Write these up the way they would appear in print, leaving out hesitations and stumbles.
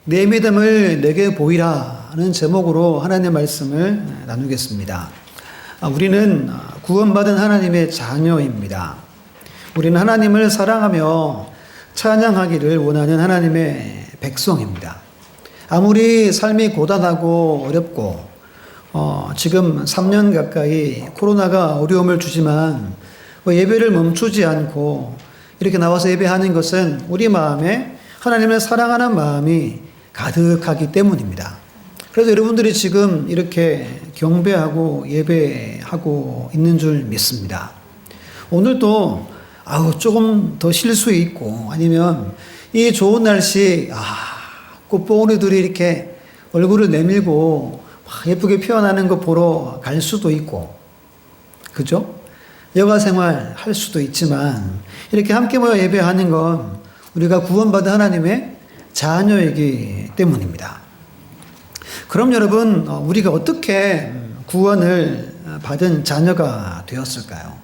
내 믿음을 내게 보이라는 제목으로 하나님의 말씀을 나누겠습니다. 우리는 구원받은 하나님의 자녀입니다. 우리는 하나님을 사랑하며 찬양하기를 원하는 하나님의 백성입니다. 아무리 삶이 고단하고 어렵고 지금 3년 가까이 코로나가 어려움을 주지만 예배를 멈추지 않고 이렇게 나와서 예배하는 것은 우리 마음에 하나님을 사랑하는 마음이 가득하기 때문입니다. 그래서 여러분들이 지금 이렇게 경배하고 예배하고 있는 줄 믿습니다. 오늘도 조금 더 쉴 수 있고 아니면 이 좋은 날씨 꽃봉오리들이 이렇게 얼굴을 내밀고 예쁘게 피어나는 거 보러 갈 수도 있고 그죠? 여가 생활 할 수도 있지만 이렇게 함께 모여 예배하는 건 우리가 구원받은 하나님의 자녀이기 때문입니다. 그럼 여러분 우리가 어떻게 구원을 받은 자녀가 되었을까요?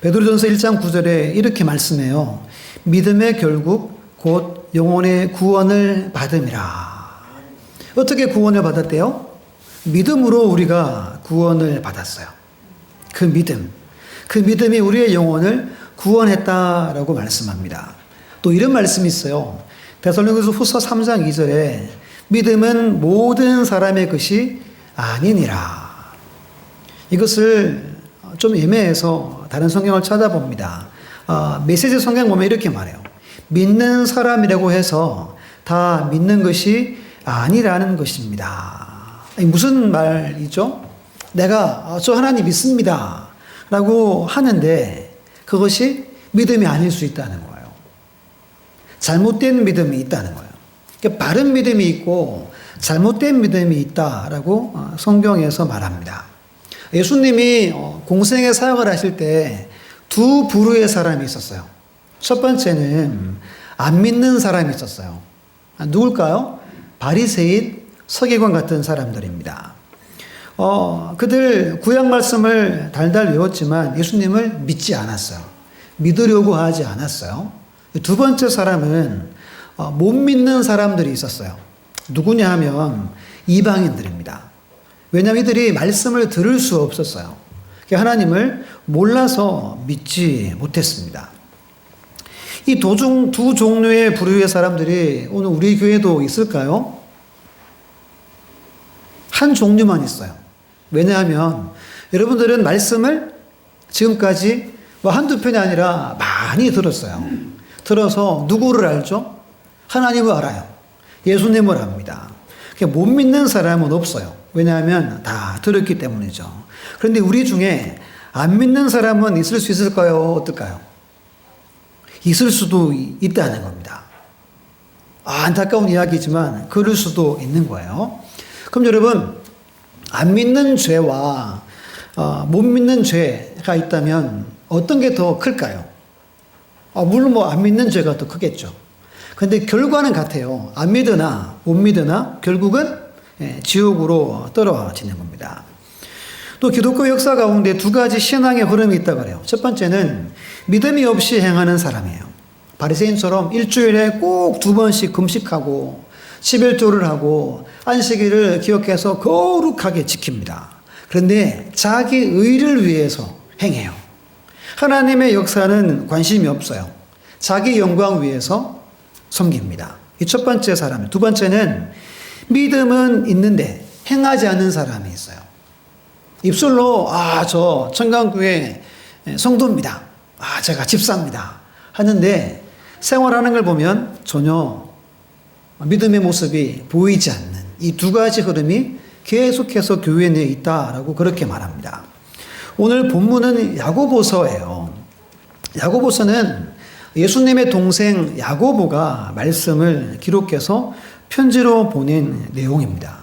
베드로전서 1장 9절에 이렇게 말씀해요. 믿음의 결국 곧 영혼의 구원을 받음이라. 어떻게 구원을 받았대요? 믿음으로 우리가 구원을 받았어요. 그 믿음이 우리의 영혼을 구원했다라고 말씀합니다. 또 이런 말씀이 있어요. 데살로니가서 후서 3장 2절에 믿음은 모든 사람의 것이 아니니라. 이것을 좀 애매해서 다른 성경을 찾아봅니다. 메시지 성경 보면 이렇게 말해요. 믿는 사람이라고 해서 다 믿는 것이 아니라는 것입니다. 무슨 말이죠? 내가 저 하나님 믿습니다 라고 하는데 그것이 믿음이 아닐 수 있다는 거예요. 잘못된 믿음이 있다는 거예요. 그러니까 바른 믿음이 있고 잘못된 믿음이 있다라고 성경에서 말합니다. 예수님이 공생의 사역을 하실 때 두 부류의 사람이 있었어요. 첫 번째는 안 믿는 사람이 있었어요. 누굴까요? 바리새인, 서기관 같은 사람들입니다. 그들 구약 말씀을 달달 외웠지만 예수님을 믿지 않았어요. 믿으려고 하지 않았어요. 두 번째 사람은 못 믿는 사람들이 있었어요. 누구냐 하면 이방인들입니다. 왜냐하면 이들이 말씀을 들을 수 없었어요. 하나님을 몰라서 믿지 못했습니다. 이 두 종류의 부류의 사람들이 오늘 우리 교회도 있을까요? 한 종류만 있어요. 왜냐하면 여러분들은 말씀을 지금까지 한두 편이 아니라 많이 들었어요. 들어서 누구를 알죠? 하나님을 알아요. 예수님을 압니다. 못 믿는 사람은 없어요. 왜냐하면 다 들었기 때문이죠. 그런데 우리 중에 안 믿는 사람은 있을 수 있을까요? 어떨까요? 있을 수도 있다는 겁니다. 안타까운 이야기지만 그럴 수도 있는 거예요. 그럼 여러분 안 믿는 죄와 못 믿는 죄가 있다면 어떤 게 더 클까요? 물론 안 믿는 죄가 더 크겠죠. 그런데 결과는 같아요. 안 믿으나 못 믿으나 결국은 지옥으로 떨어지는 겁니다. 또 기독교 역사 가운데 두 가지 신앙의 흐름이 있다고 그래요. 첫 번째는 믿음이 없이 행하는 사람이에요. 바리새인처럼 일주일에 꼭 2번씩 금식하고 11조를 하고 안식일을 기억해서 거룩하게 지킵니다. 그런데 자기 의를 위해서 행해요. 하나님의 역사는 관심이 없어요. 자기 영광 위해서 섬깁니다. 이 첫 번째 사람. 두 번째는 믿음은 있는데 행하지 않는 사람이 있어요. 입술로 저 청강교회 성도입니다. 제가 집사입니다. 하는데 생활하는 걸 보면 전혀 믿음의 모습이 보이지 않는 이 두 가지 흐름이 계속해서 교회 내에 있다라고 그렇게 말합니다. 오늘 본문은 야고보서예요. 야고보서는 예수님의 동생 야고보가 말씀을 기록해서 편지로 보낸 내용입니다.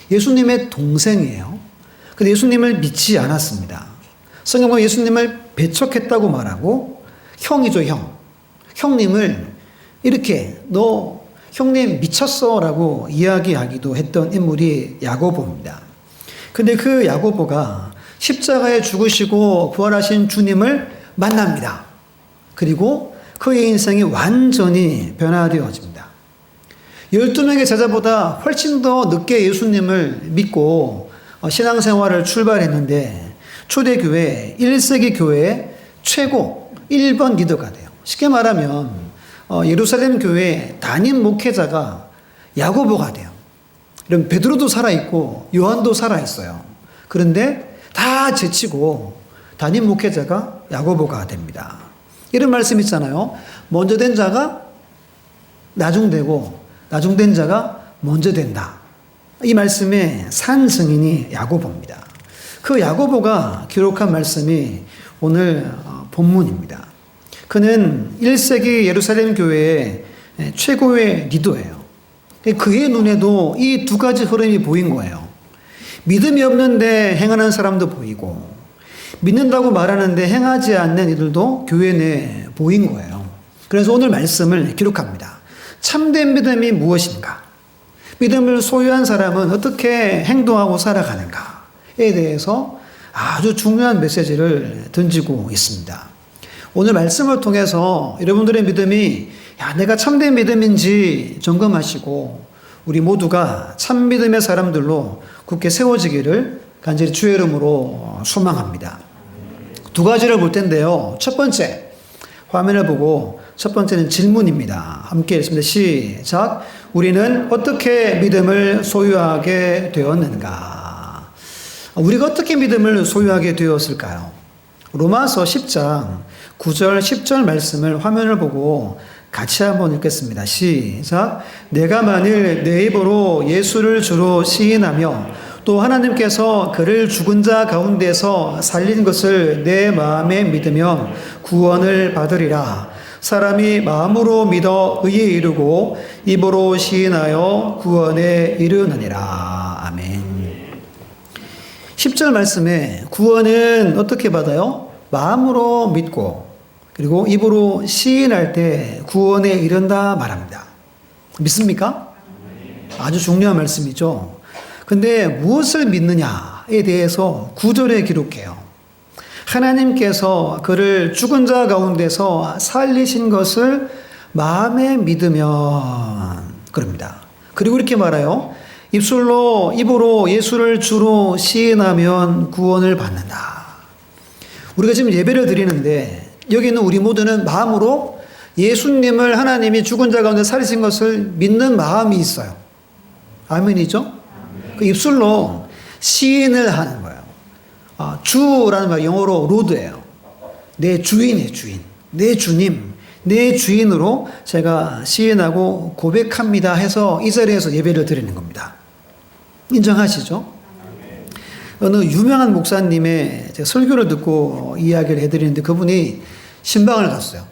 예수님의 동생이에요. 근데 예수님을 믿지 않았습니다. 성경은 예수님을 배척했다고 말하고 형이죠, 형. 형님을 이렇게 너 형님 미쳤어 라고 이야기하기도 했던 인물이 야고보입니다. 근데 그 야고보가 십자가에 죽으시고 부활하신 주님을 만납니다. 그리고 그의 인생이 완전히 변화되어집니다. 12명의 제자보다 훨씬 더 늦게 예수님을 믿고 신앙생활을 출발했는데 초대교회 1세기 교회의 최고 1번 리더가 돼요. 쉽게 말하면 예루살렘 교회 담임 목회자가 야고보가 돼요. 그럼 베드로도 살아있고 요한도 살아있어요. 그런데 다 제치고 담임 목회자가 야고보가 됩니다. 이런 말씀 있잖아요. 먼저 된 자가 나중되고 나중된 자가 먼저 된다. 이 말씀의 산 증인이 야고보입니다. 그 야고보가 기록한 말씀이 오늘 본문입니다. 그는 1세기 예루살렘 교회의 최고의 리더예요. 그의 눈에도 이 두 가지 흐름이 보인 거예요. 믿음이 없는데 행하는 사람도 보이고 믿는다고 말하는데 행하지 않는 이들도 교회 내에 보인 거예요. 그래서 오늘 말씀을 기록합니다. 참된 믿음이 무엇인가? 믿음을 소유한 사람은 어떻게 행동하고 살아가는가에 대해서 아주 중요한 메시지를 던지고 있습니다. 오늘 말씀을 통해서 여러분들의 믿음이 내가 참된 믿음인지 점검하시고 우리 모두가 참 믿음의 사람들로 굳게 세워지기를 간절히 주의 이름으로 소망합니다. 두 가지를 볼 텐데요. 첫 번째, 화면을 보고 첫 번째는 질문입니다. 함께 읽습니다. 시작. 우리는 어떻게 믿음을 소유하게 되었는가? 우리가 어떻게 믿음을 소유하게 되었을까요? 로마서 10장 9절 10절 말씀을 화면을 보고 같이 한번 읽겠습니다. 시작. 내가 만일 내 입으로 예수를 주로 시인하며 또 하나님께서 그를 죽은 자 가운데서 살린 것을 내 마음에 믿으면 구원을 받으리라. 사람이 마음으로 믿어 의에 이르고 입으로 시인하여 구원에 이르느니라. 아멘. 10절 말씀에 구원은 어떻게 받아요? 마음으로 믿고 그리고 입으로 시인할 때 구원에 이른다 말합니다. 믿습니까? 아주 중요한 말씀이죠. 근데 무엇을 믿느냐에 대해서 9절에 기록해요. 하나님께서 그를 죽은 자 가운데서 살리신 것을 마음에 믿으면 그럽니다. 그리고 이렇게 말해요. 입으로 예수를 주로 시인하면 구원을 받는다. 우리가 지금 예배를 드리는데 여기 있는 우리 모두는 마음으로 예수님을 하나님이 죽은 자 가운데 살리신 것을 믿는 마음이 있어요. 아멘이죠? 그 입술로 시인을 하는 거예요. 주라는 말 영어로 로드예요. 내 주인이에요, 주인. 내 주님, 내 주인으로 제가 시인하고 고백합니다 해서 이 자리에서 예배를 드리는 겁니다. 인정하시죠? 어느 유명한 목사님의 제가 설교를 듣고 이야기를 해드리는데 그분이 신방을 갔어요.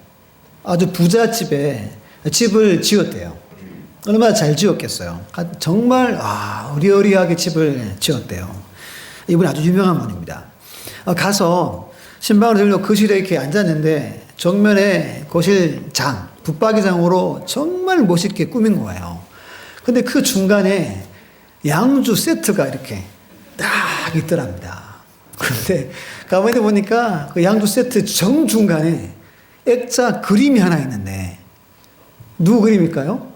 아주 부잣집에 집을 지었대요. 얼마나 잘 지었겠어요. 정말 어리어리하게 집을 지었대요. 이분이 아주 유명한 분입니다. 가서 신방을 들고 거실에 이렇게 앉았는데 정면에 거실장, 붙박이장으로 정말 멋있게 꾸민 거예요. 근데 그 중간에 양주 세트가 이렇게 딱 있더랍니다. 그런데 가만히 보니까 그 양주 세트 정중간에 액자 그림이 하나 있는데 누구 그림일까요?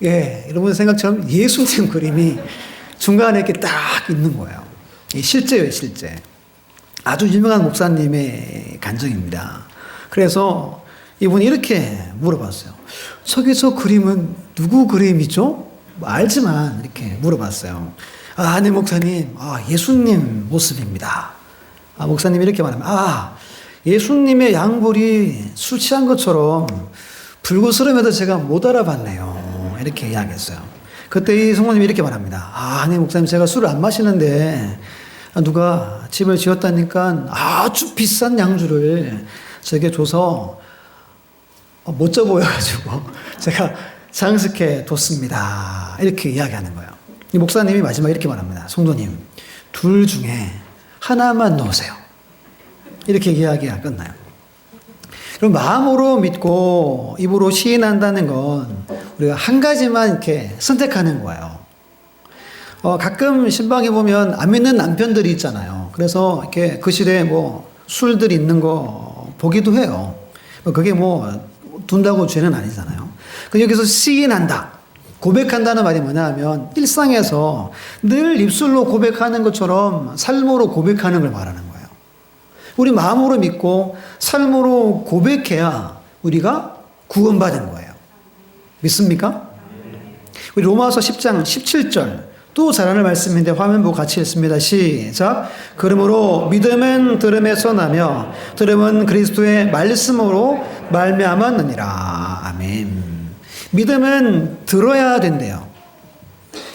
예, 여러분 생각처럼 예수님 그림이 중간에 이렇게 딱 있는 거예요. 실제예요, 실제. 아주 유명한 목사님의 간증입니다. 그래서 이분이 이렇게 물어봤어요. 저 그림은 누구 그림이죠? 알지만 이렇게 물어봤어요. 네 목사님, 예수님 모습입니다. 목사님이 이렇게 말하면, 예수님의 양볼이 술 취한 것처럼 불구스름해도 제가 못 알아봤네요. 이렇게 이야기했어요. 그때 이 성모님이 이렇게 말합니다. 네 목사님, 제가 술을 안 마시는데 누가 집을 지었다니까 아주 비싼 양주를 저에게 줘서 멋져 보여가지고 제가 장식해 뒀습니다. 이렇게 이야기하는 거예요. 이 목사님이 마지막에 이렇게 말합니다. 성도님, 둘 중에 하나만 넣으세요. 이렇게 이야기가 끝나요. 그럼 마음으로 믿고 입으로 시인한다는 건 우리가 한 가지만 이렇게 선택하는 거예요. 가끔 신방에 보면 안 믿는 남편들이 있잖아요. 그래서 이렇게 거실에 술들 있는 거 보기도 해요. 그게 둔다고 죄는 아니잖아요. 여기서 시인한다. 고백한다는 말이 뭐냐 하면 일상에서 늘 입술로 고백하는 것처럼 삶으로 고백하는 걸 말하는 거예요. 우리 마음으로 믿고 삶으로 고백해야 우리가 구원받은 거예요. 믿습니까? 우리 로마서 10장 17절 또 잘하는 말씀인데 화면 보고 같이 읽습니다. 시작. 그러므로 믿음은 들음에서 나며 들음은 그리스도의 말씀으로 말미암았느니라. 아멘. 믿음은 들어야 된대요.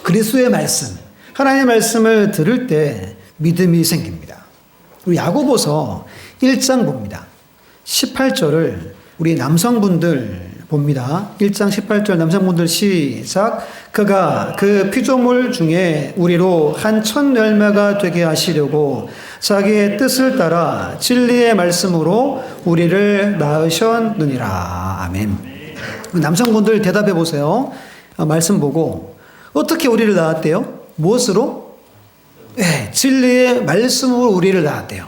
그리스도의 말씀, 하나님의 말씀을 들을 때 믿음이 생깁니다. 우리 야고보서 1장 봅니다. 18절을 우리 남성분들 봅니다. 1장 18절 남성분들 시작. 그가 그 피조물 중에 우리로 한 첫 열매가 되게 하시려고 자기의 뜻을 따라 진리의 말씀으로 우리를 낳으셨느니라. 아멘. 남성분들 대답해 보세요. 말씀 보고 어떻게 우리를 낳았대요? 무엇으로? 네, 진리의 말씀으로 우리를 낳았대요.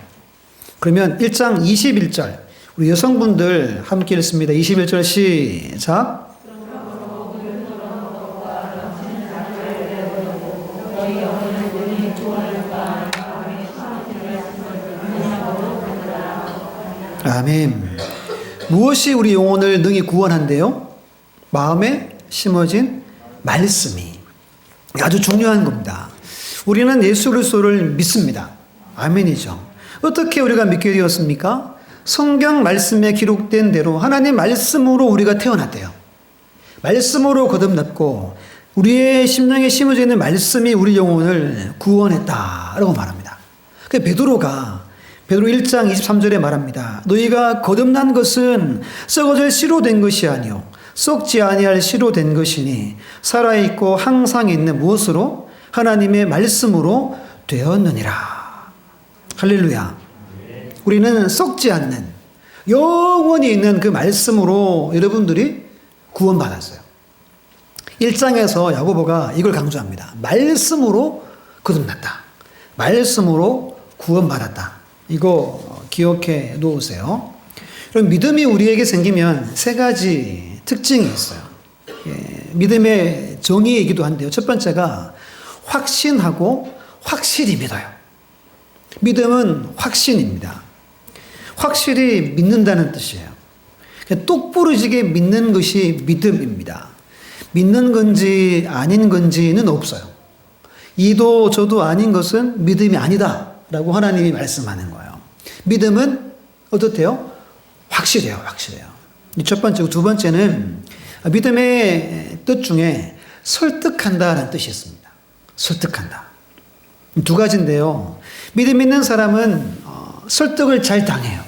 그러면 1장 21절 우리 여성분들 함께 읽습니다. 21절 시작. 아멘. 무엇이 우리 영혼을 능히 구원한대요? 마음에 심어진 말씀이 아주 중요한 겁니다. 우리는 예수 그리스도를 믿습니다. 아멘이죠. 어떻게 우리가 믿게 되었습니까? 성경 말씀에 기록된 대로 하나님 말씀으로 우리가 태어났대요. 말씀으로 거듭났고 우리의 심령에 심어져 있는 말씀이 우리 영혼을 구원했다라고 말합니다. 베드로 1장 23절에 말합니다. 너희가 거듭난 것은 썩어질 씨로 된 것이 아니요 썩지 아니할 씨로 된 것이니 살아있고 항상 있는 무엇으로? 하나님의 말씀으로 되었느니라. 할렐루야. 우리는 썩지 않는 영원히 있는 그 말씀으로 여러분들이 구원받았어요. 1장에서 야고보가 이걸 강조합니다. 말씀으로 거듭났다. 말씀으로 구원받았다. 이거 기억해 놓으세요. 그럼 믿음이 우리에게 생기면 세 가지 특징이 있어요. 믿음의 정의이기도 한데요. 첫 번째가 확신하고 확실히 믿어요. 믿음은 확신입니다. 확실히 믿는다는 뜻이에요. 똑부러지게 믿는 것이 믿음입니다. 믿는 건지 아닌 건지는 없어요. 이도 저도 아닌 것은 믿음이 아니다 라고 하나님이 말씀하는 거예요. 믿음은 어떻대요? 확실해요. 확실해요. 첫 번째고 두 번째는 믿음의 뜻 중에 설득한다라는 뜻이 있습니다. 설득한다. 두 가지인데요. 믿음 있는 사람은 설득을 잘 당해요.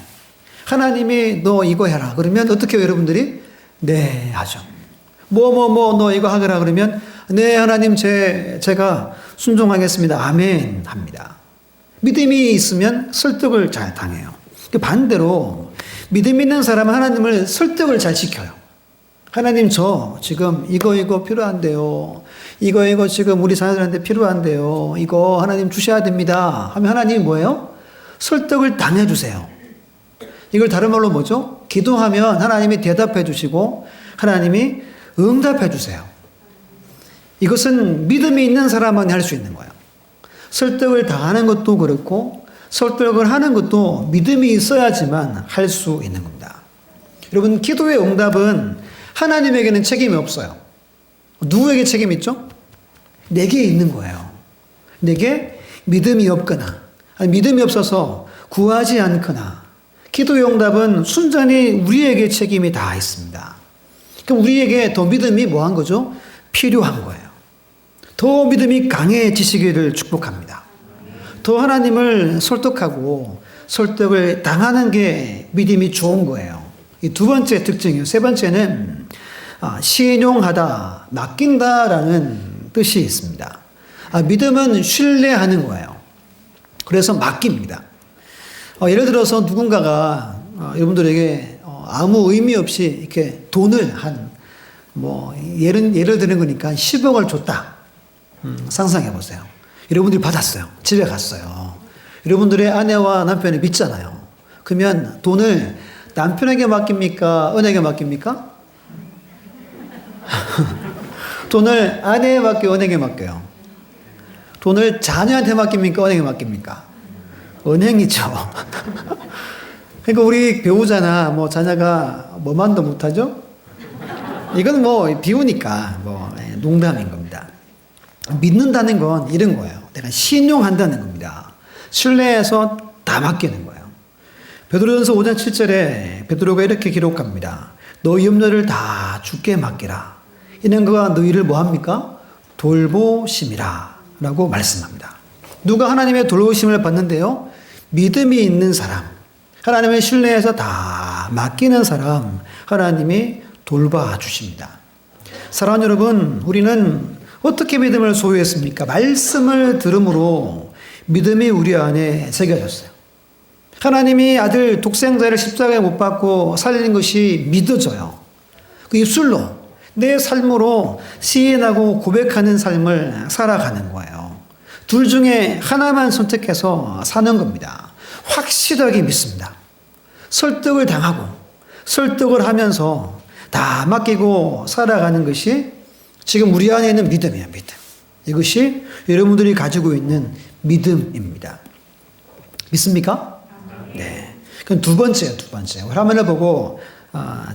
하나님이 너 이거 해라. 그러면 어떻게 해요, 여러분들이? 네, 하죠. 너 이거 하거라. 그러면 네, 하나님 제가 순종하겠습니다. 아멘 합니다. 믿음이 있으면 설득을 잘 당해요. 반대로 믿음 있는 사람은 하나님을 설득을 잘 시켜요. 하나님 저 지금 이거 필요한데요. 이거 지금 우리 자녀들한테 필요한데요. 이거 하나님 주셔야 됩니다. 하면 하나님이 뭐예요? 설득을 당해 주세요. 이걸 다른 말로 뭐죠? 기도하면 하나님이 대답해 주시고 하나님이 응답해 주세요. 이것은 믿음이 있는 사람만이 할 수 있는 거예요. 설득을 당하는 것도 그렇고 설득을 하는 것도 믿음이 있어야지만 할 수 있는 겁니다. 여러분, 기도의 응답은 하나님에게는 책임이 없어요. 누구에게 책임이 있죠? 내게 있는 거예요. 내게 믿음이 없거나 믿음이 없어서 구하지 않거나 기도의 응답은 순전히 우리에게 책임이 다 있습니다. 그럼 우리에게 더 믿음이 뭐한 거죠? 필요한 거예요. 더 믿음이 강해지시기를 축복합니다. 더 하나님을 설득하고 설득을 당하는 게 믿음이 좋은 거예요. 이 두 번째 특징이에요. 세 번째는 신용하다, 맡긴다라는 뜻이 있습니다. 믿음은 신뢰하는 거예요. 그래서 맡깁니다. 예를 들어서 누군가가 여러분들에게 아무 의미 없이 이렇게 돈을 예를 드는 거니까 10억을 줬다. 상상해 보세요. 여러분들이 받았어요. 집에 갔어요. 여러분들의 아내와 남편이 믿잖아요. 그러면 돈을 남편에게 맡깁니까? 은행에 맡깁니까? 돈을 아내에 맡겨, 은행에 맡겨요? 돈을 자녀한테 맡깁니까? 은행에 맡깁니까? 은행이죠. 그러니까 우리 배우자나 뭐 자녀가 뭐만도 못하죠? 이건 뭐 비우니까 뭐 농담인 겁니다. 믿는다는 건 이런 거예요. 내가 신용한다는 겁니다. 신뢰해서 다 맡기는 거예요. 베드로전서 5장 7절에 베드로가 이렇게 기록합니다. 너희 염려를 다 주께 맡기라. 이는 그가 너희를 뭐합니까? 돌보심이라 라고 말씀합니다. 누가 하나님의 돌보심을 받는데요? 믿음이 있는 사람, 하나님의 신뢰해서 다 맡기는 사람, 하나님이 돌봐주십니다. 사랑하는 여러분, 우리는 어떻게 믿음을 소유했습니까? 말씀을 들음으로 믿음이 우리 안에 새겨졌어요. 하나님이 아들 독생자를 십자가에 못 박고 살리는 것이 믿어져요. 그 입술로 내 삶으로 시인하고 고백하는 삶을 살아가는 거예요. 둘 중에 하나만 선택해서 사는 겁니다. 확실하게 믿습니다. 설득을 당하고 설득을 하면서 다 맡기고 살아가는 것이 지금 우리 안에 있는 믿음이에요. 믿음. 이것이 여러분들이 가지고 있는 믿음입니다. 믿습니까? 네. 그럼 두 번째요. 화면을 보고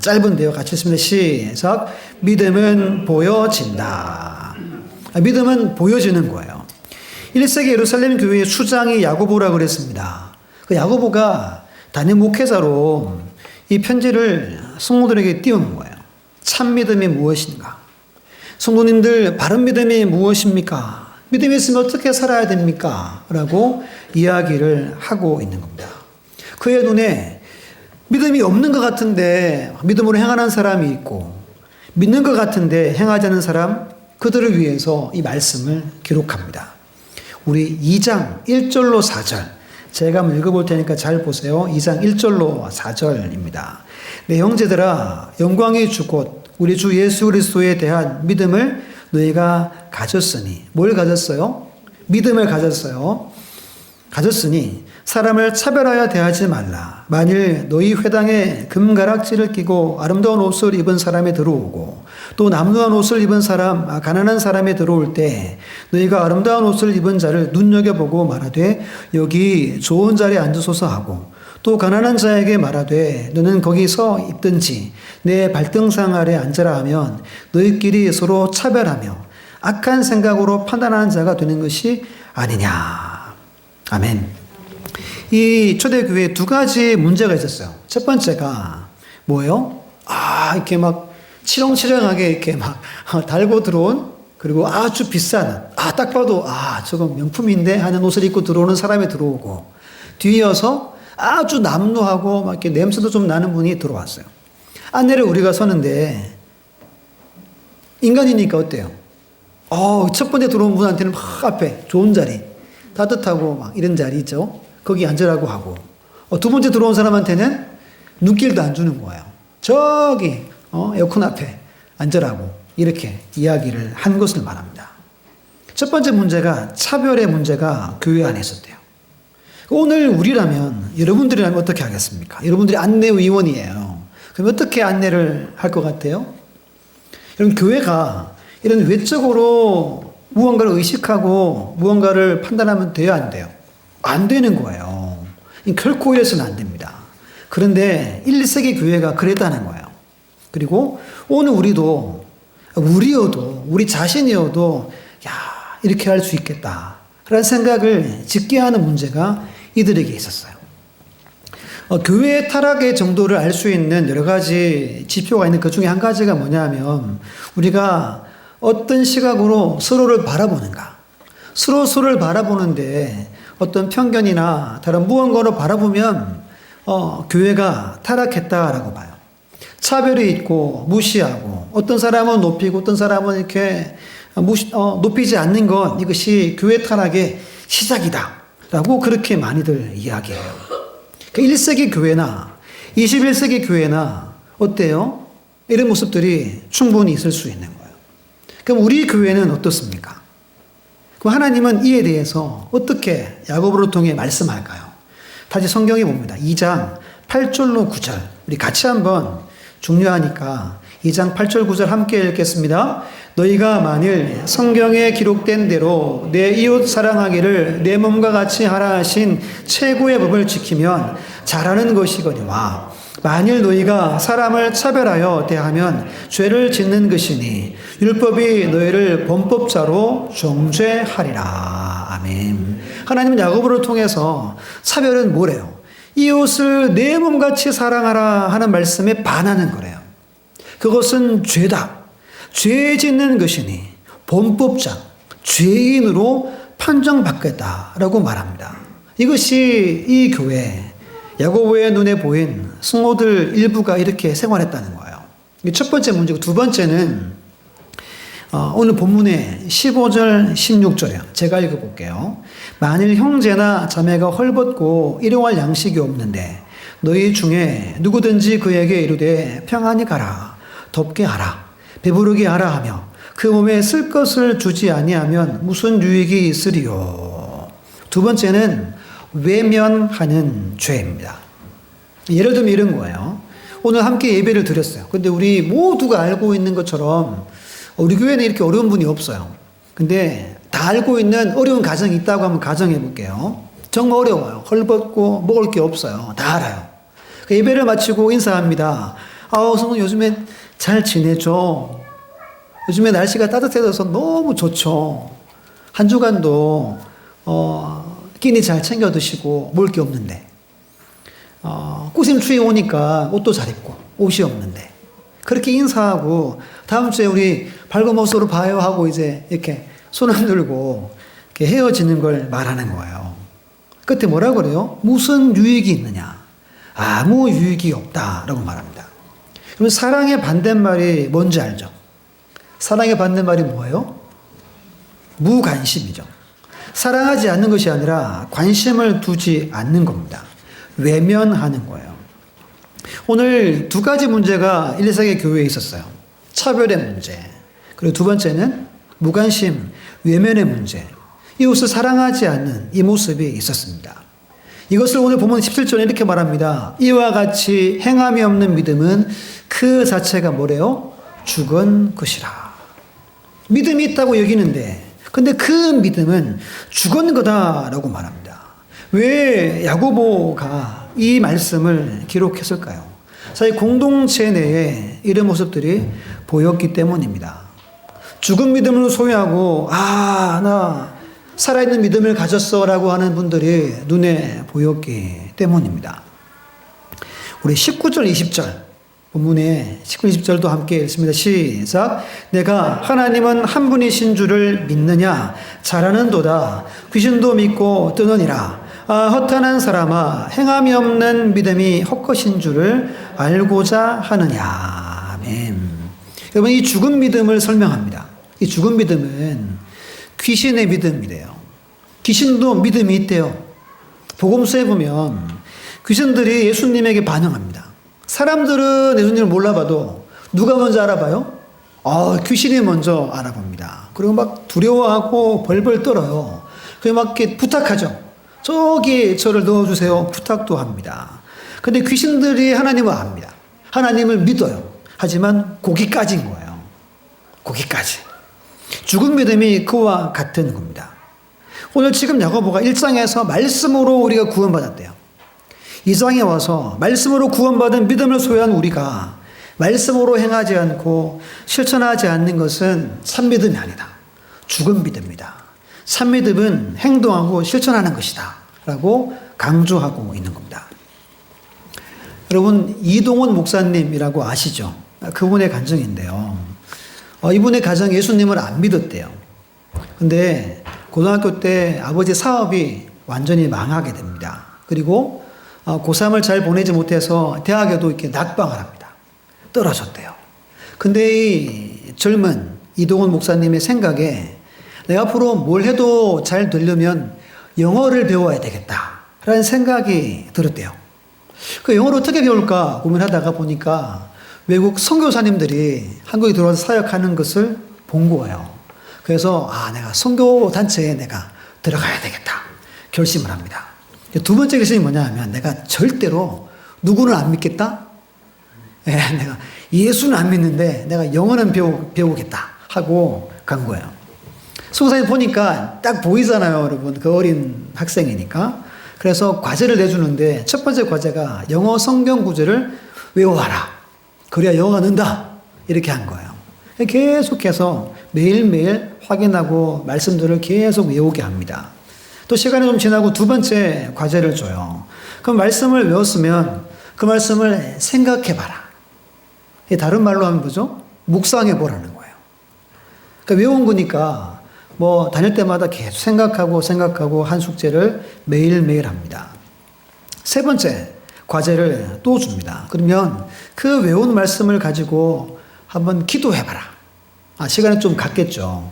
짧은데요. 같이 읽습니다. 시작. 믿음은 보여진다. 믿음은 보여지는 거예요. 1세기 예루살렘 교회의 수장이 야고보라고 그랬습니다. 그 야고보가 담임 목회자로 이 편지를 성도들에게 띄우는 거예요. 참 믿음이 무엇인가? 성도님들, 바른 믿음이 무엇입니까? 믿음이 있으면 어떻게 살아야 됩니까? 라고 이야기를 하고 있는 겁니다. 그의 눈에 믿음이 없는 것 같은데 믿음으로 행하는 사람이 있고 믿는 것 같은데 행하지 않는 사람, 그들을 위해서 이 말씀을 기록합니다. 우리 2장 1절로 4절 제가 한번 읽어볼 테니까 잘 보세요. 2장 1절로 4절입니다. 내 형제들아, 영광이 주곧 우리 주 예수 그리스도에 대한 믿음을 너희가 가졌으니, 뭘 가졌어요? 믿음을 가졌어요. 가졌으니 사람을 차별하여 대하지 말라. 만일 너희 회당에 금가락지를 끼고 아름다운 옷을 입은 사람이 들어오고 또 남루한 옷을 입은 사람, 가난한 사람이 들어올 때 너희가 아름다운 옷을 입은 자를 눈여겨보고 말하되 여기 좋은 자리에 앉으소서 하고 또 가난한 자에게 말하되 너는 거기서 있든지 내 발등상 아래 앉으라 하면 너희끼리 서로 차별하며 악한 생각으로 판단하는 자가 되는 것이 아니냐. 아멘. 이 초대교회에 두 가지 문제가 있었어요. 첫 번째가 뭐예요? 이렇게 막 치렁치렁하게 이렇게 막 달고 들어온, 그리고 아주 비싼, 딱 봐도 저거 명품인데 하는 옷을 입고 들어오는 사람이 들어오고, 뒤이어서 아주 남루하고 막 이렇게 냄새도 좀 나는 분이 들어왔어요. 안내를 우리가 서는데 인간이니까 어때요? 첫 번째 들어온 분한테는 막 앞에 좋은 자리, 따뜻하고 막 이런 자리 있죠? 거기 앉으라고 하고, 두 번째 들어온 사람한테는 눈길도 안 주는 거예요. 저기 에어컨 앞에 앉으라고 이렇게 이야기를 한 것을 말합니다. 첫 번째 문제가 차별의 문제가 교회 안에 있었대요. 오늘 우리라면, 여러분들이라면 어떻게 하겠습니까? 여러분들이 안내위원이에요. 그럼 어떻게 안내를 할 것 같아요? 여러분, 교회가 이런 외적으로 무언가를 의식하고 무언가를 판단하면 돼요, 안 돼요? 안 되는 거예요. 결코 이래서는 안 됩니다. 그런데 1, 2세기 교회가 그랬다는 거예요. 그리고 오늘 우리 자신이어도 이렇게 할 수 있겠다 라는 생각을 짓게 하는 문제가 이들에게 있었어요. 교회의 타락의 정도를 알 수 있는 여러 가지 지표가 있는 그 중에 한 가지가 뭐냐면, 우리가 어떤 시각으로 서로를 바라보는가. 서로를 바라보는데 어떤 편견이나 다른 무언가로 바라보면 교회가 타락했다라고 봐요. 차별이 있고 무시하고 어떤 사람은 높이고 어떤 사람은 이렇게 높이지 않는 것, 이것이 교회 타락의 시작이다라고 그렇게 많이들 이야기해요. 1세기 교회나 21세기 교회나 어때요? 이런 모습들이 충분히 있을 수 있는 거예요. 그럼 우리 교회는 어떻습니까? 그럼 하나님은 이에 대해서 어떻게 야고보를 통해 말씀할까요? 다시 성경에 봅니다. 2장 8절로 9절 우리 같이 한번 중요하니까 2장 8절 9절 함께 읽겠습니다. 너희가 만일 성경에 기록된 대로 내 이웃 사랑하기를 내 몸과 같이 하라 하신 최고의 법을 지키면 잘하는 것이거니와 만일 너희가 사람을 차별하여 대하면 죄를 짓는 것이니 율법이 너희를 범법자로 정죄하리라. 아멘. 하나님은 야고보를 통해서 차별은 뭐래요? 이웃을 내 몸같이 사랑하라 하는 말씀에 반하는 거래요. 그것은 죄다. 죄 짓는 것이니 범법자, 죄인으로 판정받겠다라고 말합니다. 이것이 이 교회 야고보의 눈에 보인 성도들 일부가 이렇게 생활했다는 거예요. 이게 첫 번째 문제고, 두 번째는 오늘 본문의 15절 16절이에요. 제가 읽어볼게요. 만일 형제나 자매가 헐벗고 일용할 양식이 없는데 너희 중에 누구든지 그에게 이르되 평안히 가라, 덥게 하라, 배부르게 하라 하며 그 몸에 쓸 것을 주지 아니하면 무슨 유익이 있으리요. 두 번째는 외면하는 죄입니다. 예를 들면 이런 거예요. 오늘 함께 예배를 드렸어요. 근데 우리 모두가 알고 있는 것처럼 우리 교회는 이렇게 어려운 분이 없어요. 근데 다 알고 있는 어려운 가정이 있다고 한번 가정해 볼게요. 정말 어려워요. 헐벗고 먹을 게 없어요. 다 알아요. 예배를 마치고 인사합니다. 성도 요즘에 잘 지내죠? 요즘에 날씨가 따뜻해져서 너무 좋죠? 한 주간도 끼니 잘 챙겨 드시고 먹을 게 없는데 꾸심추위 오니까 옷도 잘 입고 옷이 없는데 그렇게 인사하고 다음 주에 우리 밝은 모습으로 봐요 하고 이제 이렇게 손 안 들고 이렇게 헤어지는 걸 말하는 거예요. 끝에 뭐라 그래요? 무슨 유익이 있느냐? 아무 유익이 없다라고 말합니다. 그럼 사랑의 반대말이 뭔지 알죠? 사랑의 반대말이 뭐예요? 무관심이죠. 사랑하지 않는 것이 아니라 관심을 두지 않는 겁니다. 외면하는 거예요. 오늘 두 가지 문제가 1, 2세기 교회에 있었어요. 차별의 문제, 그리고 두 번째는 무관심, 외면의 문제. 이웃을 사랑하지 않는 이 모습이 있었습니다. 이것을 오늘 보면 17절에 이렇게 말합니다. 이와 같이 행함이 없는 믿음은 그 자체가 뭐래요? 죽은 것이라. 믿음이 있다고 여기는데 근데 그 믿음은 죽은 거다라고 말합니다. 왜 야고보가 이 말씀을 기록했을까요? 사실 공동체 내에 이런 모습들이 보였기 때문입니다. 죽은 믿음을 소유하고 나 살아있는 믿음을 가졌어 라고 하는 분들이 눈에 보였기 때문입니다. 우리 19절 20절 본문에 19, 20절도 함께 읽습니다. 시작. 내가 하나님은 한 분이신 줄을 믿느냐? 잘하는도다. 귀신도 믿고 뜨느니라. 허탄한 사람아, 행함이 없는 믿음이 헛것인 줄을 알고자 하느냐. 아멘. 여러분, 이 죽은 믿음을 설명합니다. 이 죽은 믿음은 귀신의 믿음이래요. 귀신도 믿음이 있대요. 복음서에 보면 귀신들이 예수님에게 반응합니다. 사람들은 예수님을 몰라봐도 누가 먼저 알아봐요? 귀신이 먼저 알아봅니다. 그리고 막 두려워하고 벌벌 떨어요. 그리고 막 이렇게 부탁하죠. 저기 저를 넣어주세요. 부탁도 합니다. 근데 귀신들이 하나님을 압니다. 하나님을 믿어요. 하지만 거기까지인 거예요. 거기까지. 죽은 믿음이 그와 같은 겁니다. 오늘 지금 야고보가 1장에서 말씀으로 우리가 구원받았대요. 2장에 와서 말씀으로 구원받은 믿음을 소유한 우리가 말씀으로 행하지 않고 실천하지 않는 것은 참믿음이 아니다. 죽은 믿음이다. 참믿음은 행동하고 실천하는 것이다. 라고 강조하고 있는 겁니다. 여러분, 이동원 목사님이라고 아시죠? 그분의 가정인데요. 이분의 가정 예수님을 안 믿었대요. 근데 고등학교 때 아버지 사업이 완전히 망하게 됩니다. 그리고 고3을 잘 보내지 못해서 대학에도 이렇게 낙방을 합니다. 떨어졌대요. 근데 이 젊은 이동원 목사님의 생각에 내가 앞으로 뭘 해도 잘 되려면 영어를 배워야 되겠다 라는 생각이 들었대요. 그 영어를 어떻게 배울까 고민하다가 보니까 외국 선교사님들이 한국에 들어와서 사역하는 것을 본 거예요. 그래서 내가 선교단체에 내가 들어가야 되겠다 결심을 합니다. 두 번째 결심이 뭐냐 하면 내가 절대로 누구를 안 믿겠다? 예, 내가 예수는 안 믿는데 내가 영어는 배우겠다 하고 간 거예요. 송사님 보니까 딱 보이잖아요, 여러분. 그 어린 학생이니까. 그래서 과제를 내주는데 첫 번째 과제가 영어 성경 구절을 외워와라. 그래야 영어가 는다. 이렇게 한 거예요. 계속해서 매일매일 확인하고 말씀들을 계속 외우게 합니다. 또 시간이 좀 지나고 두 번째 과제를 줘요. 그 말씀을 외웠으면 그 말씀을 생각해봐라. 다른 말로 하면 뭐죠? 묵상해보라는 거예요. 그러니까 외운 거니까 뭐 다닐 때마다 계속 생각하고 한 숙제를 매일매일 합니다. 세 번째 과제를 또 줍니다. 그러면 그 외운 말씀을 가지고 한번 기도해봐라. 시간이 좀 갔겠죠.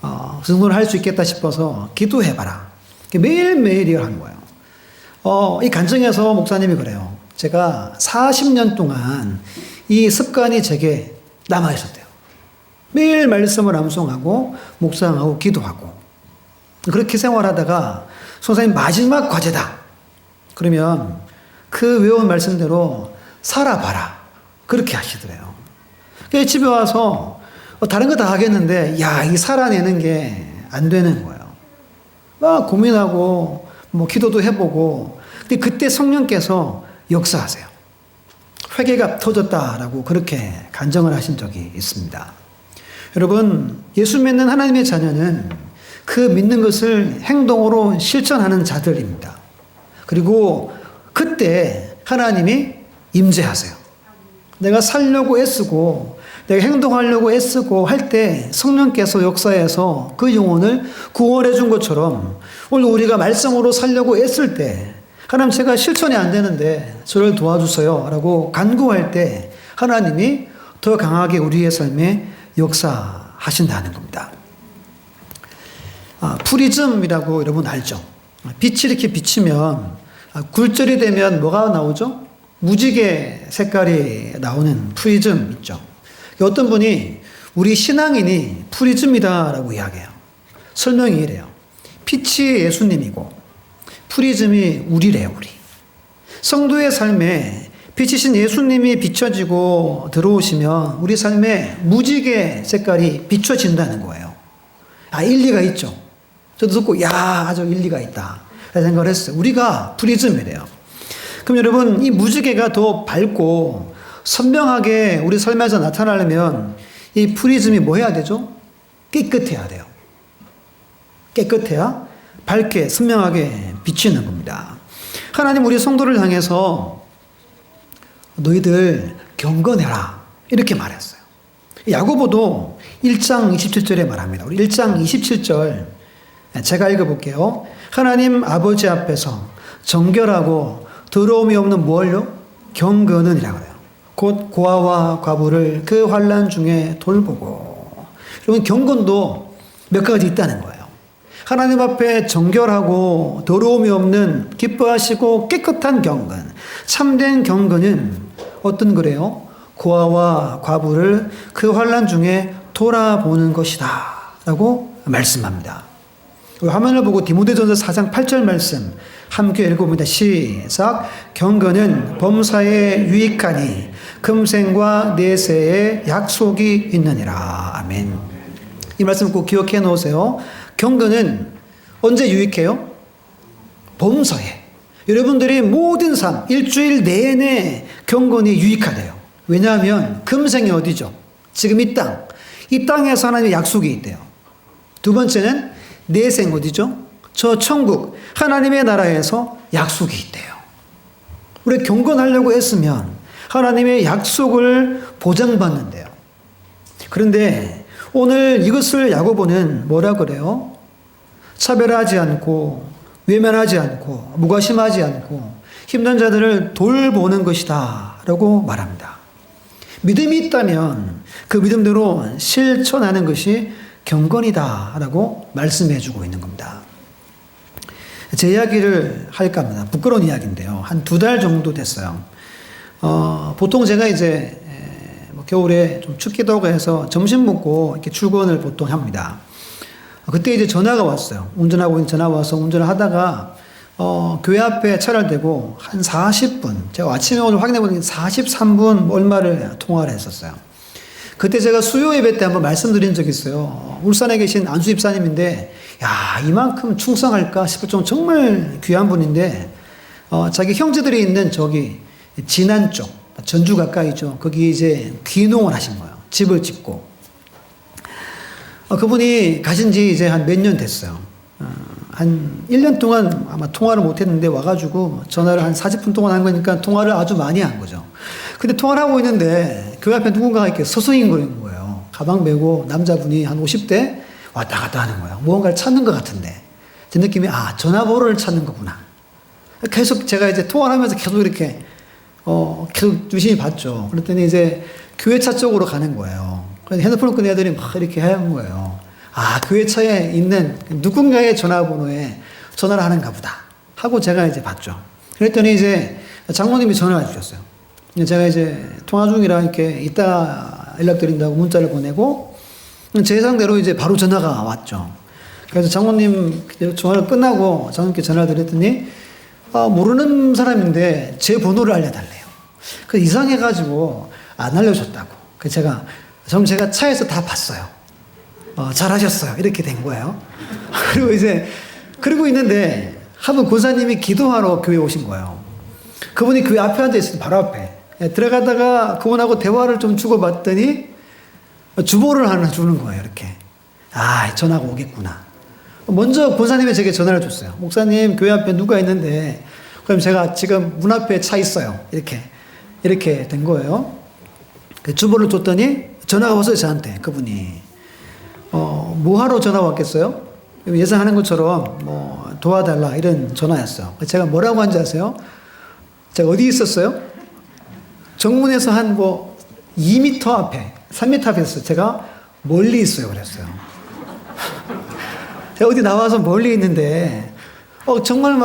그 정도는 할 수 있겠다 싶어서 기도해봐라. 매일매일 이걸 한 거예요. 이 간증에서 목사님이 그래요. 제가 40년 동안 이 습관이 제게 남아있었대요. 매일 말씀을 암송하고 묵상하고 기도하고 그렇게 생활하다가 선생님 마지막 과제다. 그러면 그 외운 말씀대로 살아봐라. 그렇게 하시더래요. 그래서 집에 와서 다른 거 다 하겠는데 이 살아내는 게 안 되는 거예요. 막 고민하고 뭐 기도도 해보고 근데 그때 성령께서 역사하세요. 회개가 터졌다라고 그렇게 간증을 하신 적이 있습니다. 여러분, 예수 믿는 하나님의 자녀는 그 믿는 것을 행동으로 실천하는 자들입니다. 그리고 그때 하나님이 임재하세요. 내가 살려고 애쓰고 내가 행동하려고 애쓰고 할 때 성령께서 역사해서 그 영혼을 구원해 준 것처럼 오늘 우리가 말씀으로 살려고 애쓸 때 하나님 제가 실천이 안 되는데 저를 도와주세요 라고 간구할 때 하나님이 더 강하게 우리의 삶에 역사하신다는 겁니다. 프리즘이라고 여러분 알죠? 빛이 이렇게 비치면 굴절이 되면 뭐가 나오죠? 무지개 색깔이 나오는 프리즘 있죠. 어떤 분이 우리 신앙인이 프리즘이다라고 이야기해요. 설명이 이래요. 빛이 예수님이고 프리즘이 우리래요, 우리. 성도의 삶에 빛이신 예수님이 비춰지고 들어오시면 우리 삶에 무지개 색깔이 비춰진다는 거예요. 일리가 있죠. 저도 듣고 아주 일리가 있다 생각을 했어요. 우리가 프리즘이래요. 그럼 여러분 이 무지개가 더 밝고 선명하게 우리 삶에서 나타나려면 이 프리즘이 뭐 해야 되죠? 깨끗해야 돼요. 깨끗해야 밝게 선명하게 비치는 겁니다. 하나님 우리 성도를 향해서 너희들 경건해라 이렇게 말했어요. 야고보도 1장 27절에 말합니다. 우리 1장 27절 제가 읽어볼게요. 하나님 아버지 앞에서 정결하고 더러움이 없는 무엇요? 경건은 이라고 해요. 곧 고아와 과부를 그 환난 중에 돌보고. 여러분 경건도 몇 가지 있다는 거예요. 하나님 앞에 정결하고 더러움이 없는 기뻐하시고 깨끗한 경건. 참된 경건은 어떤 거래요? 고아와 과부를 그 환난 중에 돌아보는 것이다 라고 말씀합니다. 화면을 보고 디모데전서 4장 8절 말씀 함께 읽어봅니다. 시작. 경건은 범사에 유익하니 금생과 내세에 약속이 있느니라. 아멘. 이 말씀 꼭 기억해 놓으세요. 경건은 언제 유익해요? 범사에. 여러분들이 모든 삶, 일주일 내내 경건이 유익하대요. 왜냐하면 금생이 어디죠? 지금 이 땅. 이 땅에서 하나님의 약속이 있대요. 두 번째는 내생 어디죠? 저 천국, 하나님의 나라에서 약속이 있대요. 우리 경건하려고 했으면 하나님의 약속을 보장받는데요. 그런데 오늘 이것을 야고보는 뭐라 그래요? 차별하지 않고 외면하지 않고 무관심하지 않고 힘든 자들을 돌보는 것이다 라고 말합니다. 믿음이 있다면 그 믿음대로 실천하는 것이 경건이다 라고 말씀해 주고 있는 겁니다. 제 이야기를 할까 합니다. 부끄러운 이야기인데요. 한 2달 정도 됐어요. 보통 제가 이제 겨울에 좀 춥기도 하고 해서 점심 먹고 이렇게 출근을 보통 합니다. 그때 이제 전화가 왔어요. 운전하고 전화 와서 운전을 하다가 교회 앞에 차를 대고 한 40분, 제가 아침에 오늘 확인해 보니 43분 얼마를 통화를 했었어요. 그때 제가 수요 예배 때 한번 말씀드린 적이 있어요. 울산에 계신 안수 집사님인데, 야, 이만큼 충성할까 싶을 정도 정말 귀한 분인데, 자기 형제들이 있는 저기, 진안 쪽, 전주 가까이죠. 거기 이제 귀농을 하신 거예요. 집을 짓고. 그분이 가신 지 이제 한 몇 년 됐어요. 한 1년 동안 아마 통화를 못 했는데 와가지고 전화를 한 40분 동안 한 거니까 통화를 아주 많이 한 거죠. 근데 통화를 하고 있는데 교회 앞에 누군가가 이렇게 서성이거리는 거예요. 가방 메고 남자분이 한 50대 왔다 갔다 하는 거예요. 무언가를 찾는 것 같은데. 제 느낌이, 전화번호를 찾는 거구나. 계속 제가 이제 통화를 하면서 계속 이렇게, 계속 유심히 봤죠. 그랬더니 이제 교회차 쪽으로 가는 거예요. 그래서 핸드폰을 꺼내더니 막 이렇게 하는 거예요. 교회 차에 있는 누군가의 전화번호에 전화를 하는가 보다. 하고 제가 이제 봤죠. 그랬더니 이제 장모님이 전화를 주셨어요. 제가 이제 통화 중이라 이렇게 이따 연락드린다고 문자를 보내고 제 예상대로 이제 바로 전화가 왔죠. 그래서 장모님 전화를 끝나고 장모님께 전화를 드렸더니 모르는 사람인데 제 번호를 알려달래요. 그래서 이상해가지고 안 알려줬다고. 그래서 제가 차에서 다 봤어요. 잘하셨어요. 이렇게 된 거예요. 그리고 이제, 그러고 있는데, 한 분 권사님이 기도하러 교회에 오신 거예요. 그분이 교회 앞에 앉아있어요. 바로 앞에. 들어가다가 그분하고 대화를 좀 주고받더니, 주보를 하나 주는 거예요. 이렇게. 전화가 오겠구나. 먼저 권사님이 제게 전화를 줬어요. 목사님, 교회 앞에 누가 있는데, 그럼 제가 지금 문 앞에 차 있어요. 이렇게 된 거예요. 주보를 줬더니, 전화가 왔어요. 저한테. 그분이. 뭐하러 전화 왔겠어요? 예상하는 것처럼 도와달라 이런 전화였어요. 제가 뭐라고 한지 아세요? 제가 어디 있었어요? 정문에서 한 2m 앞에, 3m 앞에 있었어요. 제가 멀리 있어요. 그랬어요. 제가 어디 나와서 멀리 있는데, 정말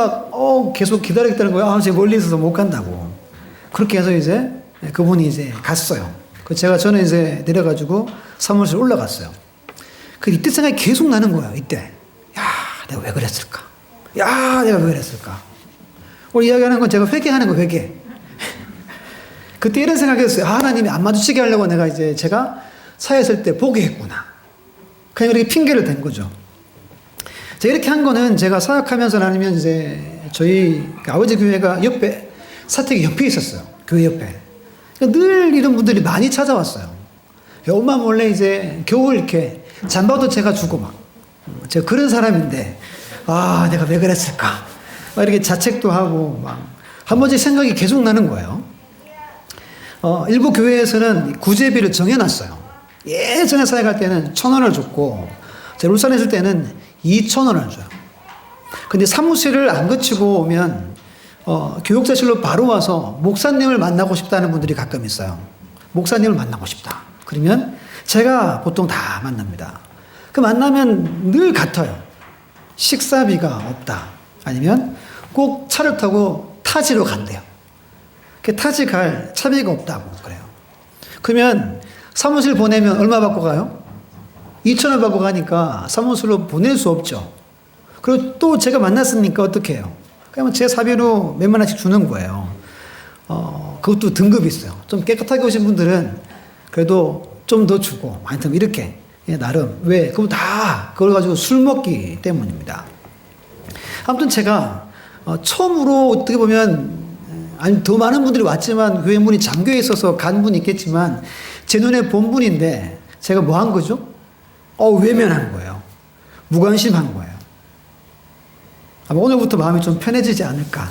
계속 기다리겠다는 거예요. 제가 멀리 있어서 못 간다고. 그렇게 해서 이제 그분이 이제 갔어요. 저는 이제 내려가지고 사무실 올라갔어요. 이때 생각이 계속 나는 거예요, 이때. 내가 왜 그랬을까? 내가 왜 그랬을까? 오늘 이야기하는 건 제가 회개하는 거, 회개. 그때 이런 생각이 했어요. 하나님이 안 마주치게 하려고 제가 차에 있을 때 보게 했구나. 그냥 이렇게 핑계를 댄 거죠. 제가 이렇게 한 거는 제가 사역하면서 아니면 이제 저희 아버지 교회가 옆에, 사택이 옆에 있었어요. 교회 옆에. 늘 이런 분들이 많이 찾아왔어요. 엄마 몰래 이제 겨울 이렇게 잠바도 제가 주고 제가 그런 사람인데, 내가 왜 그랬을까? 이렇게 자책도 하고, 한 번씩 생각이 계속 나는 거예요. 일부 교회에서는 구제비를 정해놨어요. 예전에 사역할 때는 1,000원을 줬고, 제가 울산에 있을 때는 2,000원을 줘요. 근데 사무실을 안 거치고 오면, 교육자실로 바로 와서 목사님을 만나고 싶다는 분들이 가끔 있어요. 목사님을 만나고 싶다. 그러면 제가 보통 다 만납니다. 만나면 늘 같아요. 식사비가 없다. 아니면 꼭 차를 타고 타지로 간대요. 타지 갈 차비가 없다고 그래요. 그러면 사무실 보내면 얼마 받고 가요? 2,000원 받고 가니까 사무실로 보낼 수 없죠. 그리고 또 제가 만났으니까 어떻게 해요? 그러면 제 사비로 몇만 원씩 주는 거예요. 그것도 등급이 있어요. 좀 깨끗하게 오신 분들은 그래도 좀 더 주고, 하여튼 이렇게, 나름. 왜? 그럼 다 그걸 가지고 술 먹기 때문입니다. 아무튼 제가, 처음으로 어떻게 보면, 더 많은 분들이 왔지만, 교회 문이 잠겨 있어서 간 분이 있겠지만, 제 눈에 본 분인데, 제가 뭐 한 거죠? 외면한 거예요. 무관심한 거예요. 아마 오늘부터 마음이 좀 편해지지 않을까,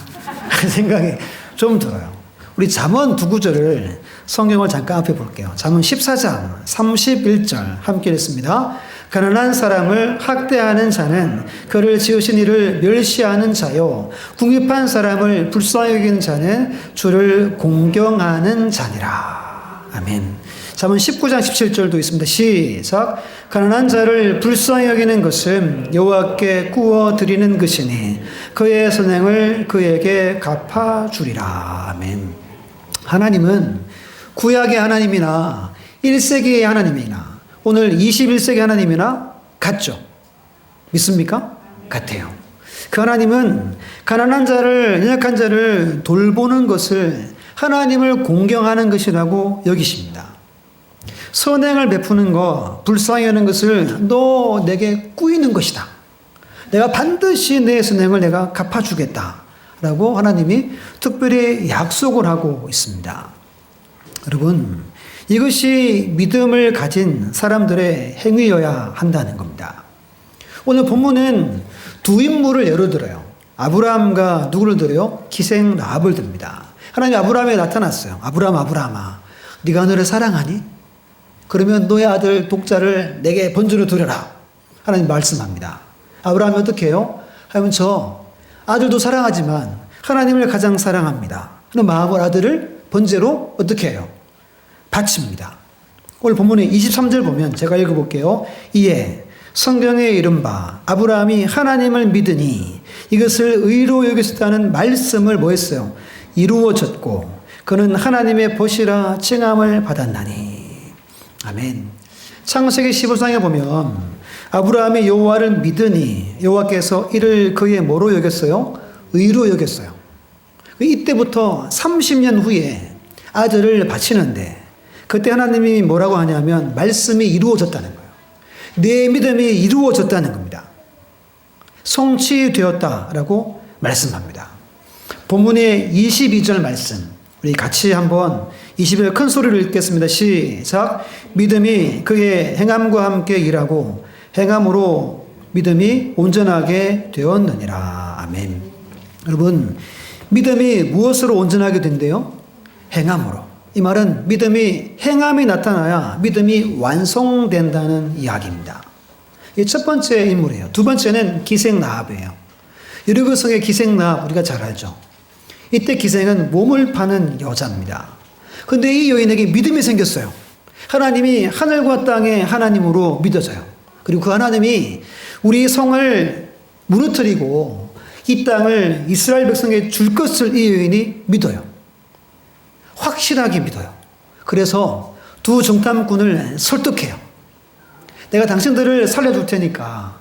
그런 생각이 좀 들어요. 우리 잠언 2구절을 성경을 잠깐 앞에 볼게요. 잠언 14장 31절 함께 읽습니다. 가난한 사람을 학대하는 자는 그를 지으신 이를 멸시하는 자요, 궁핍한 사람을 불쌍히 여기는 자는 주를 공경하는 자니라. 아멘. 잠언 19장 17절도 있습니다. 시작. 가난한 자를 불쌍히 여기는 것은 여호와께 구워 드리는 것이니 그의 선행을 그에게 갚아주리라. 아멘. 하나님은 구약의 하나님이나 1세기의 하나님이나 오늘 21세기 하나님이나 같죠? 믿습니까? 같아요. 그 하나님은 가난한 자를, 연약한 자를 돌보는 것을 하나님을 공경하는 것이라고 여기십니다. 선행을 베푸는 것, 불쌍히 하는 것을 너 내게 꾸이는 것이다. 내가 반드시 내 선행을 내가 갚아주겠다. 라고 하나님이 특별히 약속을 하고 있습니다. 여러분, 이것이 믿음을 가진 사람들의 행위여야 한다는 겁니다. 오늘 본문은 두 인물을 예로 들어요. 아브라함과 누구를 들어요? 기생 라합을 듭니다. 하나님 아브라함에 나타났어요. 아브라함아, 네가 너를 사랑하니? 그러면 너의 아들 독자를 내게 번제로 드려라. 하나님 말씀합니다. 아브라함이 어떻게 해요? 하면 저 아들도 사랑하지만 하나님을 가장 사랑합니다. 그런 마음으로 아들을 번제로 어떻게 해요? 바칩니다. 오늘 본문의 23절 보면 제가 읽어볼게요. 이에 성경에 이른바 아브라함이 하나님을 믿으니 이것을 의로 여겼다는 말씀을 뭐 했어요? 이루어졌고 그는 하나님의 벗이라 칭함을 받았나니. 아멘. 창세기 15장에 보면 아브라함이 여호와를 믿으니 여호와께서 이를 그의 뭐로 여겼어요? 의로 여겼어요. 이때부터 30년 후에 아들을 바치는데 그때 하나님이 뭐라고 하냐면 말씀이 이루어졌다는 거예요. 내 믿음이 이루어졌다는 겁니다. 성취되었다라고 말씀합니다. 본문의 22절 말씀 우리 같이 한번 20절 큰 소리로 읽겠습니다. 시작. 믿음이 그의 행함과 함께 일하고 행함으로 믿음이 온전하게 되었느니라. 아멘. 여러분, 믿음이 무엇으로 온전하게 된대요? 행함으로. 이 말은 믿음이 행함이 나타나야 믿음이 완성된다는 이야기입니다. 이 첫 번째 인물이에요. 두 번째는 기생 라합이에요. 여리고성의 기생 라합 우리가 잘 알죠. 이때 기생은 몸을 파는 여자입니다. 그런데 이 여인에게 믿음이 생겼어요. 하나님이 하늘과 땅의 하나님으로 믿어져요. 그리고 그 하나님이 우리 성을 무너뜨리고 이 땅을 이스라엘 백성에게 줄 것을 이 여인이 믿어요. 확실하게 믿어요. 그래서 두 정탐꾼을 설득해요. 내가 당신들을 살려줄 테니까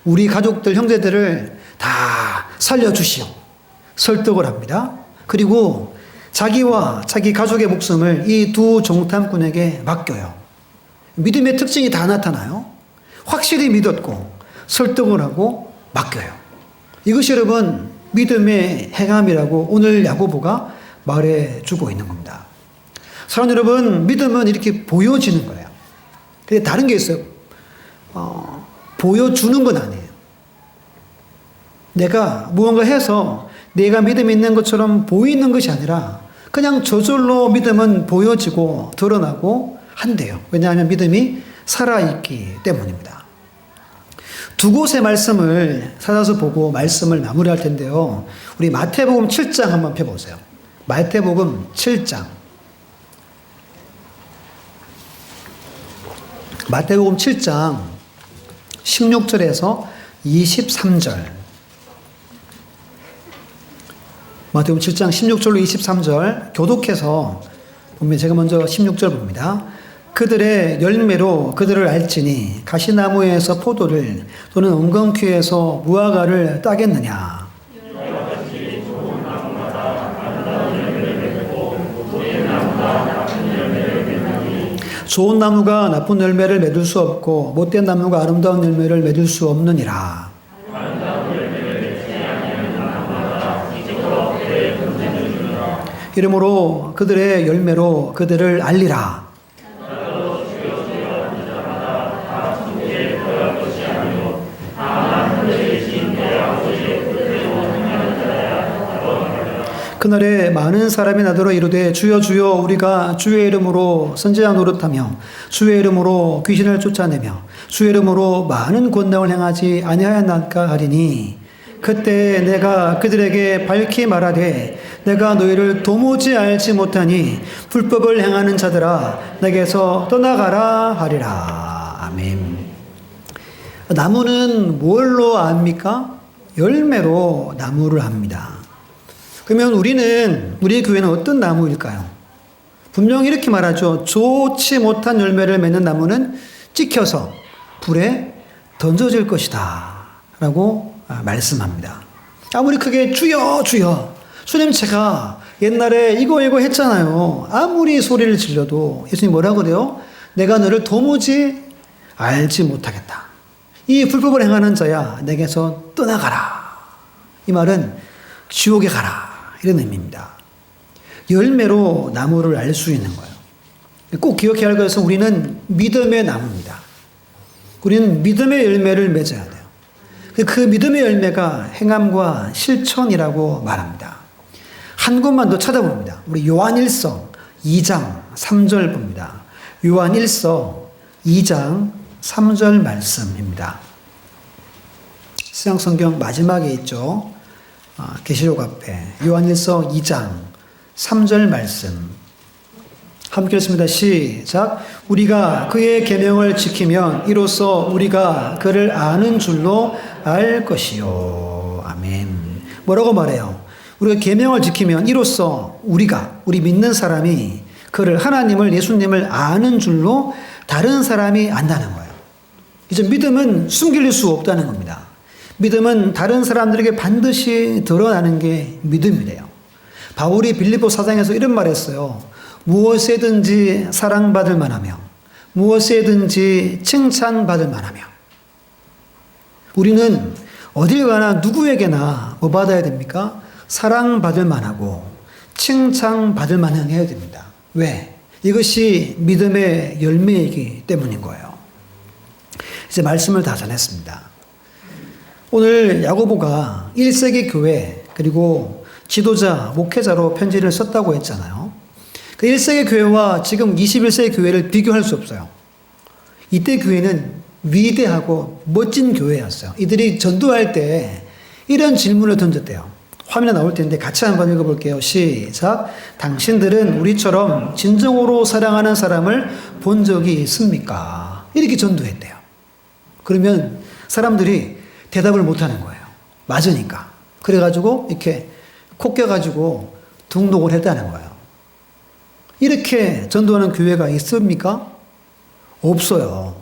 우리 가족들, 형제들을 다 살려주시오. 설득을 합니다. 그리고 자기와 자기 가족의 목숨을 이 두 정탐꾼에게 맡겨요. 믿음의 특징이 다 나타나요. 확실히 믿었고 설득을 하고 맡겨요. 이것이 여러분 믿음의 행함이라고 오늘 야고보가 말해주고 있는 겁니다. 사랑 여러분, 믿음은 이렇게 보여지는 거예요. 근데 다른 게 있어요. 보여주는 건 아니에요. 내가 무언가 해서 내가 믿음이 있는 것처럼 보이는 것이 아니라 그냥 저절로 믿음은 보여지고 드러나고 한대요. 왜냐하면 믿음이 살아있기 때문입니다. 두 곳의 말씀을 찾아서 보고 말씀을 마무리할 텐데요. 우리 마태복음 7장 한번 펴보세요. 마태복음 7장. 마태복음 7장 16절에서 23절. 마태복음 7장 16절로 23절 교독해서 보면 제가 먼저 16절 봅니다. 그들의 열매로 그들을 알지니 가시나무에서 포도를 또는 엉겅퀴에서 무화과를 따겠느냐. 좋은 나무가 나쁜 열매를 맺을 수 없고 못된 나무가 아름다운 열매를 맺을 수 없느니라. 이러므로 그들의 열매로 그들을 알리라. 그날에 많은 사람이 나더러 이르되 주여 주여 우리가 주의 이름으로 선지자 노릇하며 주의 이름으로 귀신을 쫓아내며 주의 이름으로 많은 권능을 행하지 아니하였나이까 하리니 그때 내가 그들에게 밝히 말하되 내가 너희를 도무지 알지 못하니 불법을 행하는 자들아 내게서 떠나가라 하리라. 아멘. 나무는 뭘로 압니까? 열매로 나무를 압니다. 그러면 우리 교회는 어떤 나무일까요? 분명히 이렇게 말하죠. 좋지 못한 열매를 맺는 나무는 찍혀서 불에 던져질 것이다 라고 말씀합니다. 아무리 크게 주여 주여 주님 제가 옛날에 이거 했잖아요. 아무리 소리를 질러도 예수님 뭐라 그래요? 내가 너를 도무지 알지 못하겠다. 이 불법을 행하는 자야 내게서 떠나가라. 이 말은 지옥에 가라 이런 의미입니다. 열매로 나무를 알 수 있는 거예요. 꼭 기억해야 할 것은 우리는 믿음의 나무입니다. 우리는 믿음의 열매를 맺어야 돼요. 그 믿음의 열매가 행함과 실천이라고 말합니다. 한 곳만 더 찾아봅니다. 우리 요한일서 2장 3절 봅니다. 요한일서 2장 3절 말씀입니다. 신약성경 마지막에 있죠. 계시록 앞에 요한일서 2장 3절 말씀 함께 읽습니다. 시작. 우리가 그의 계명을 지키면 이로써 우리가 그를 아는 줄로 알 것이요. 아멘. 뭐라고 말해요? 우리가 계명을 지키면 이로써 우리 믿는 사람이 그를 하나님을 예수님을 아는 줄로 다른 사람이 안다는 거예요. 이제 믿음은 숨길 수 없다는 겁니다. 믿음은 다른 사람들에게 반드시 드러나는 게 믿음이래요. 바울이 빌립보 4장에서 이런 말 했어요. 무엇에든지 사랑받을 만하며 무엇에든지 칭찬받을 만하며. 우리는 어딜 가나 누구에게나 뭐 받아야 됩니까? 사랑받을 만하고 칭찬받을 만해야 됩니다. 왜? 이것이 믿음의 열매이기 때문인 거예요. 이제 말씀을 다 전했습니다. 오늘 야고보가 1세기 교회 그리고 지도자, 목회자로 편지를 썼다고 했잖아요. 그 1세기 교회와 지금 21세기 교회를 비교할 수 없어요. 이때 교회는 위대하고 멋진 교회였어요. 이들이 전도할 때 이런 질문을 던졌대요. 화면에 나올 텐데 같이 한번 읽어볼게요. 시작. 당신들은 우리처럼 진정으로 사랑하는 사람을 본 적이 있습니까? 이렇게 전도했대요. 그러면 사람들이 대답을 못하는 거예요. 맞으니까. 그래가지고 이렇게 코 껴가지고 등록을 했다는 거예요. 이렇게 전도하는 교회가 있습니까? 없어요.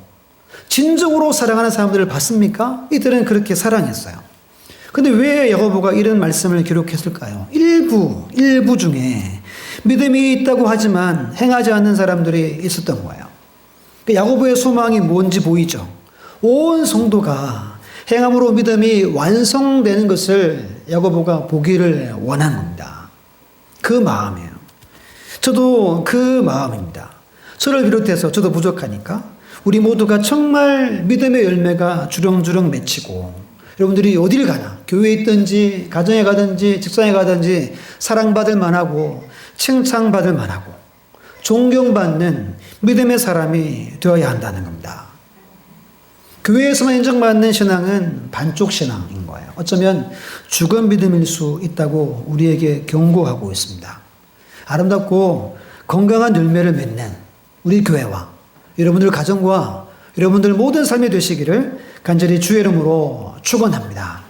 진정으로 사랑하는 사람들을 봤습니까? 이들은 그렇게 사랑했어요. 근데 왜 야고보가 이런 말씀을 기록했을까요? 일부 중에 믿음이 있다고 하지만 행하지 않는 사람들이 있었던 거예요. 야고보의 소망이 뭔지 보이죠? 온 성도가 행함으로 믿음이 완성되는 것을 야고보가 보기를 원한 겁니다. 그 마음이에요. 저도 그 마음입니다. 저를 비롯해서 저도 부족하니까 우리 모두가 정말 믿음의 열매가 주렁주렁 맺히고 여러분들이 어딜 가나 교회에 있든지 가정에 가든지 직장에 가든지 사랑받을 만하고 칭찬받을 만하고 존경받는 믿음의 사람이 되어야 한다는 겁니다. 교회에서만 인정받는 신앙은 반쪽 신앙인 거예요. 어쩌면 죽은 믿음일 수 있다고 우리에게 경고하고 있습니다. 아름답고 건강한 열매를 맺는 우리 교회와 여러분들 가정과 여러분들 모든 삶이 되시기를 간절히 주의 이름으로 축원합니다.